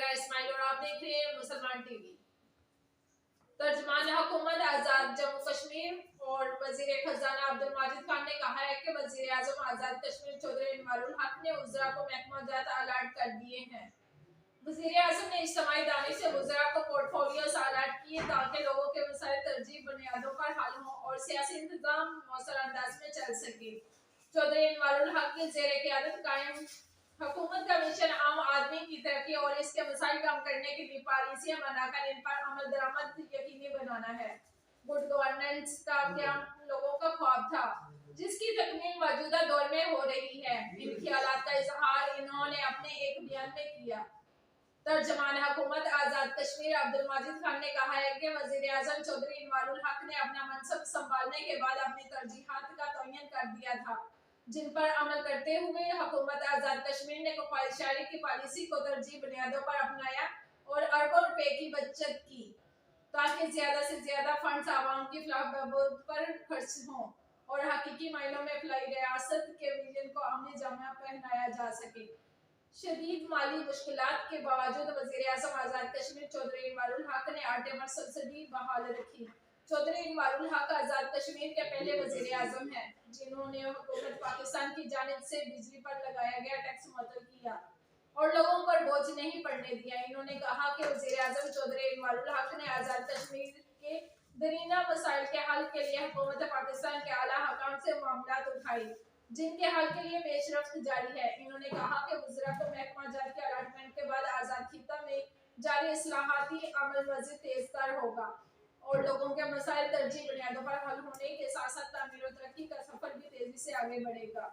मेरा इस्माइल और आप देख रहे हैं मुसलमान टीवी। तर्जमान हुकूमत आजाद जम्मू कश्मीर और वजीर खजाना अब्दुल माजिद खान ने कहा है कि वजीर आजम आजाद कश्मीर चौधरी इनवारुल हक ने उजरा को महकमा जात अलर्ट कर दिए हैं। वजीर आजम ने इज्तिमाई दानी से उजरा को पोर्टफोलियो अलर्ट किए ताकि लोगों के मसाइल तरजीह बुनियादों पर हल हों और सियासी इंतजाम मौसर अंदाज में चल सके। चौधरी इनवारुल हक के जेर क़यादत कायम हुकूमत का मिशन आम आदमी की तरक्की और इसके मसाइल कम करने के लिए पॉलिसियां बनाकर इन पर अमल दरामद यकीनी बनाना है। गुड गवर्नेंस का क्या लोगों का ख्वाब था जिसकी तकमील मौजूदा दौर में हो रही है। इन ख्यालात का इजहार इन्होंने अपने एक बयान में किया। तर्जमान हुकूमत आजाद कश्मीर अब्दुल माजिद खान ने कहा है कि वजीर आजम चौधरी इनवारुल हक ने अपना मनसब संभालने के बाद अपनी तरजीहात का तयन कर दिया था, जिन पर अमल करते हुए हुकूमत आजाद कश्मीर ने कफायतशारी की पॉलिसी को तरजीह बुनियादों पर अपनाया और अरबों रुपए की बचत की ताकि ज्यादा से ज्यादा फंड्स आवाम की फलाह बहबूद पर खर्च हों और हकीकी मायनों में फलाई रियासत के विजन को अमली जामा पहनाया जा सके। शदीद माली मुश्किलात के बावजूद वजीर आज़म आजाद कश्मीर चौधरी इनवारुल हक ने आटे पर सब्सिडी बहाल रखी। चौधरी इनवारुल हक आजाद कश्मीर के पहले वजीर आजम हैं जिन्होंने हुकूमत पाकिस्तान की जानिब से बिजली पर लगाया गया टैक्स मुअत्तल किया और लोगों पर बोझ नहीं पड़ने दिया। इन्होंने कहा कि वजीर आजम चौधरी इनवारुल हक ने आजाद कश्मीर के दरीना मसाइल के हल के लिए हुकूमत पाकिस्तान के आला हकाम से मामलात उठाई जिनके हल के लिए पेशरफ्त जारी है। इन्होंने कहा कि वज़रा को महकमा जात के अलॉटमेंट के बाद आजाद खिता में जारी इस्लाहाती अमल मज़ीद तेजतर होगा और लोगों के मसाइल तरजीह बुनियादों पर हल होने के साथ साथ तामीर और तरक्की का सफर भी तेजी से आगे बढ़ेगा।